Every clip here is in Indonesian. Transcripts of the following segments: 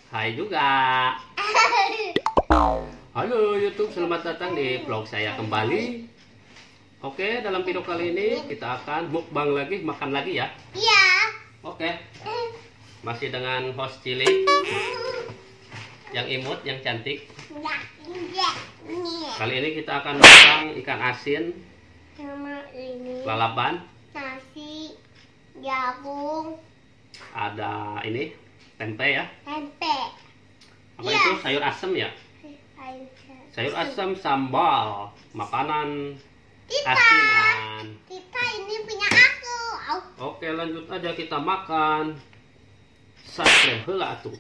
Hai juga. Halo YouTube, selamat datang di vlog saya kembali. Oke, dalam video kali ini kita akan mukbang lagi, makan lagi ya. Iya. Oke. Masih dengan host Cili. Yang imut, yang cantik. Kali ini kita akan makan ikan asin. Sama ini. Lalapan. Nasi, jagung, Ada ini tempe ya. tempe. Apa Iya. itu? Sayur asem ya? Sayur asam sambal, makanan Tita. asinan. Tita, ini punya aku. Au. Oke, lanjut aja kita makan. Sate heula atuh.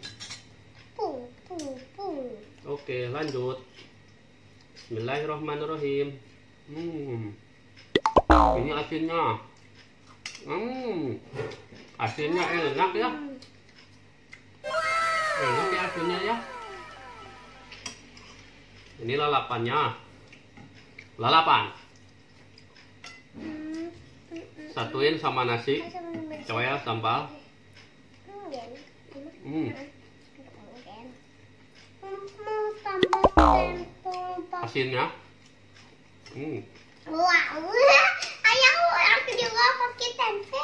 Pung, pung, pung. Oke, lanjut. Bismillahirrahmanirrahim. Ini asinnya. Asinnya enak ya. Enak ya asinnya ya. Ini lalapannya. Lalapan. Satuin sama nasi. Coba sambal. Asinnya. Wow. Ayah aku juga pakai tempe.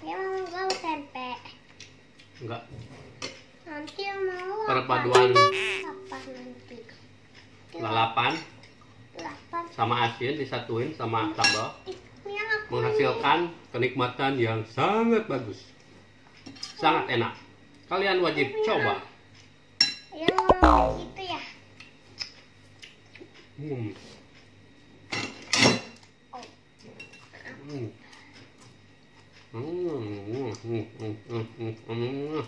Ayah mau tempe. Enggak. Nanti mau Perpaduan apa nanti? lalapan Delapan. sama asin disatuin sama sambal Ini aku menghasilkan kenikmatan yang sangat bagus. Sangat enak. Kalian wajib coba. yang mau gitu ya. Hmm. Oh. Hmm.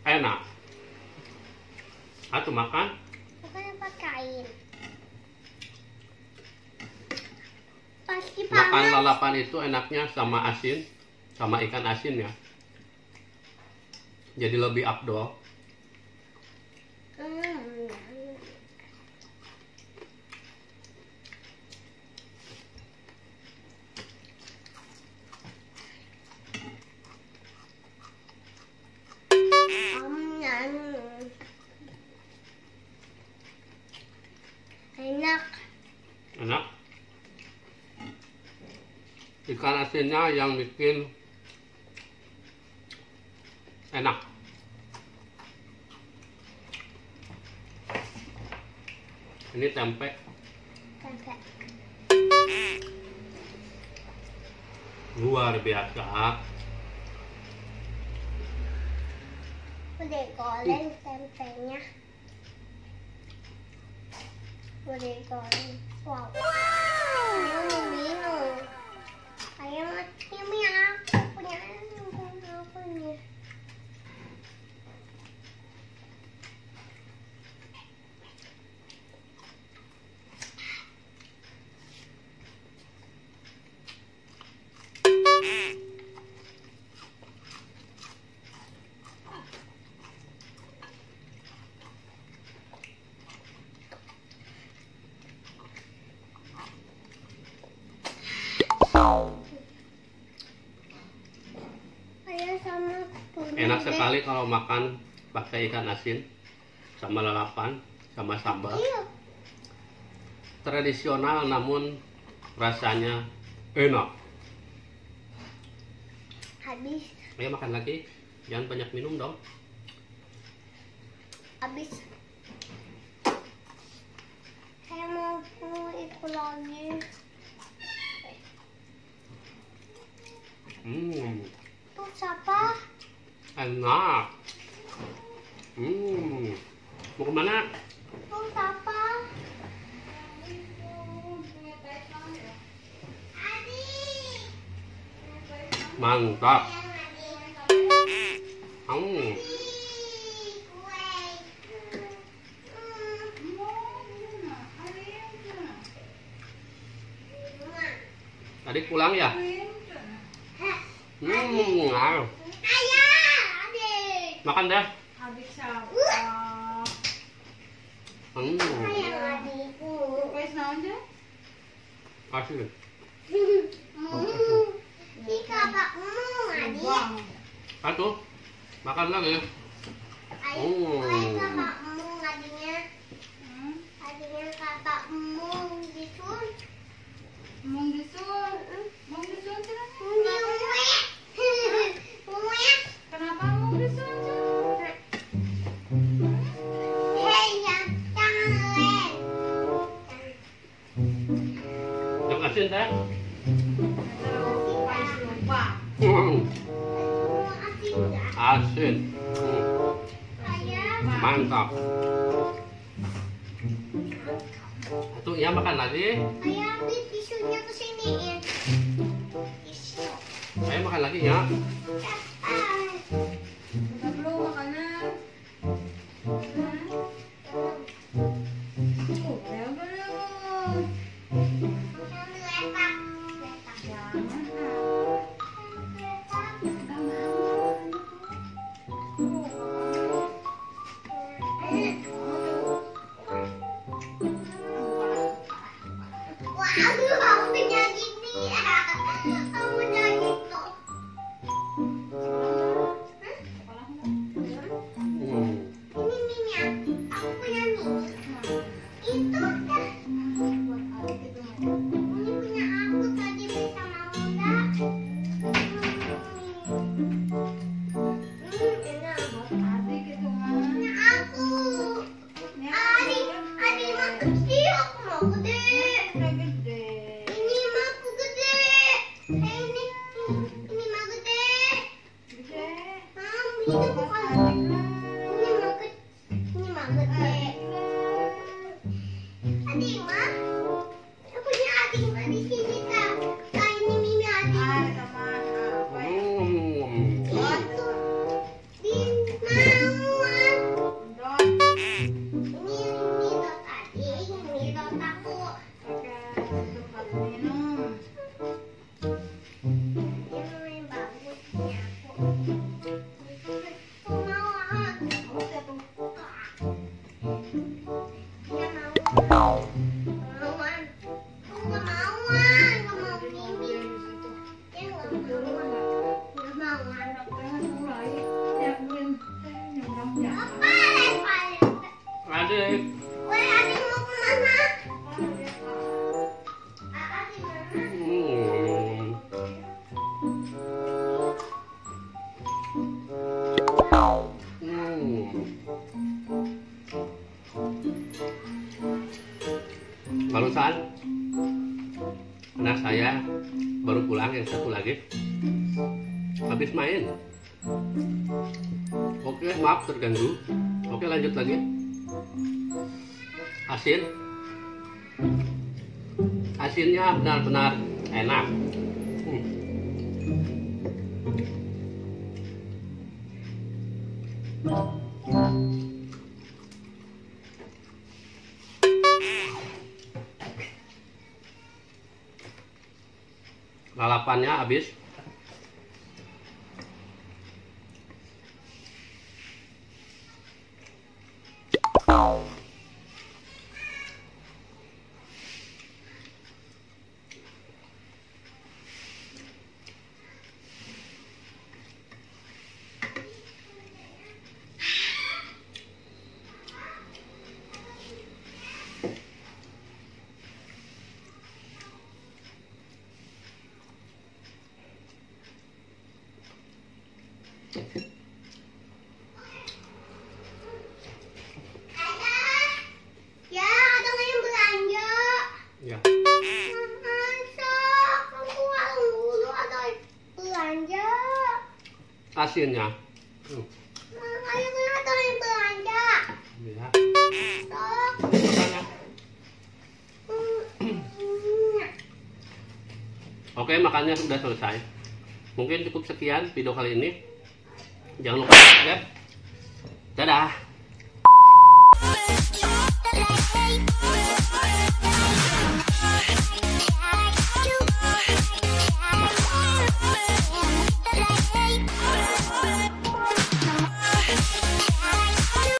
Enak. Atuh makan. Bukannya pakain. Pasti Makan panas. lalapan itu enaknya sama asin, sama ikan asin ya. Jadi lebih afdol. Enak. Enak. Ikan asinnya yang bikin enak. Ini tempe. Tempe. Luar biasa. Udah goreng tempenya. Udah goreng. Wow. Ayah mau minum. Ayah punya aku punya aku nih. Ayah sama Enak sekali kalau makan pakai ikan asin sama lalapan sama sambal. Iya. Tradisional namun rasanya enak. Habis. Ayo makan lagi. Jangan banyak minum dong. Habis. Saya mau itu lagi. Tuh siapa? Enak. Mau kemana? Tuh siapa? Mantap. Adik pulang ya? Ayah, adik. Makan deh. Habis siapa? Ayah, adikku. Wes naon je? Kasih. Ini kakakmu. Satu. Makan lagi. Ayo, kakakmu adiknya. Adiknya kakakmu disun. Mung disun. Mung disun sih. Kenapa mung disun sih? Hei, yang canggih. Yang asin teh. Lupa. Asin. Ayah, Mantap. Satu ya makan lagi. ayah ambil tisunya ke sini. Tisu. Saya makan lagi ya. Cepat. Udah belum makanan? Udah belum? Yang letak. Letak. Jangan. Letak. Enggak mau. Wah, aku punya gini. Aku punya gitu. Ini minyak. Aku punya minyak. Itu dah. Ini punya aku tadi bersama Muda. Enak. Adik itu mah. Punya aku. Adik mah kecil. Aku mau gede. Udah gede. Ini mah aku gede. Ini mah gede. Gede. Itu bukan. Ini mah gede. Adik mah. Aku punya adik mah di sini kak. Kak ini mimi adik. Ada teman apa ya? Itu di mauan. Dot. Ini dot adik. Ini dot aku. Oke, tempat minum. Ini yang bagus punya aku. Aku mau ah. Udah tuh. Dia mau. Mauan. Aku nggak mauan. Nggak mau mimi. Dia nggak mauan. Nggak mauan. Jangan mulai. Ya, belum. Nyebrang jalan. Apa lempar? Adik. Weh, adik mau kemana? Oh, ya, Pak. Adik mana? Barusan anak saya baru pulang, yang satu lagi habis main. Oke, maaf terganggu. Oke, lanjut lagi. Asin. Asinnya benar-benar enak. Lalapannya habis. Ayah, ya ada nggak yang belanja? Ya. Masa aku warung dulu ada belanja? Asinnya. Ayo kan ada yang belanja? Ya. Sok. Makanya. Oke, makannya sudah selesai. Mungkin cukup sekian video kali ini. Jangan lupa subscribe. Dadah.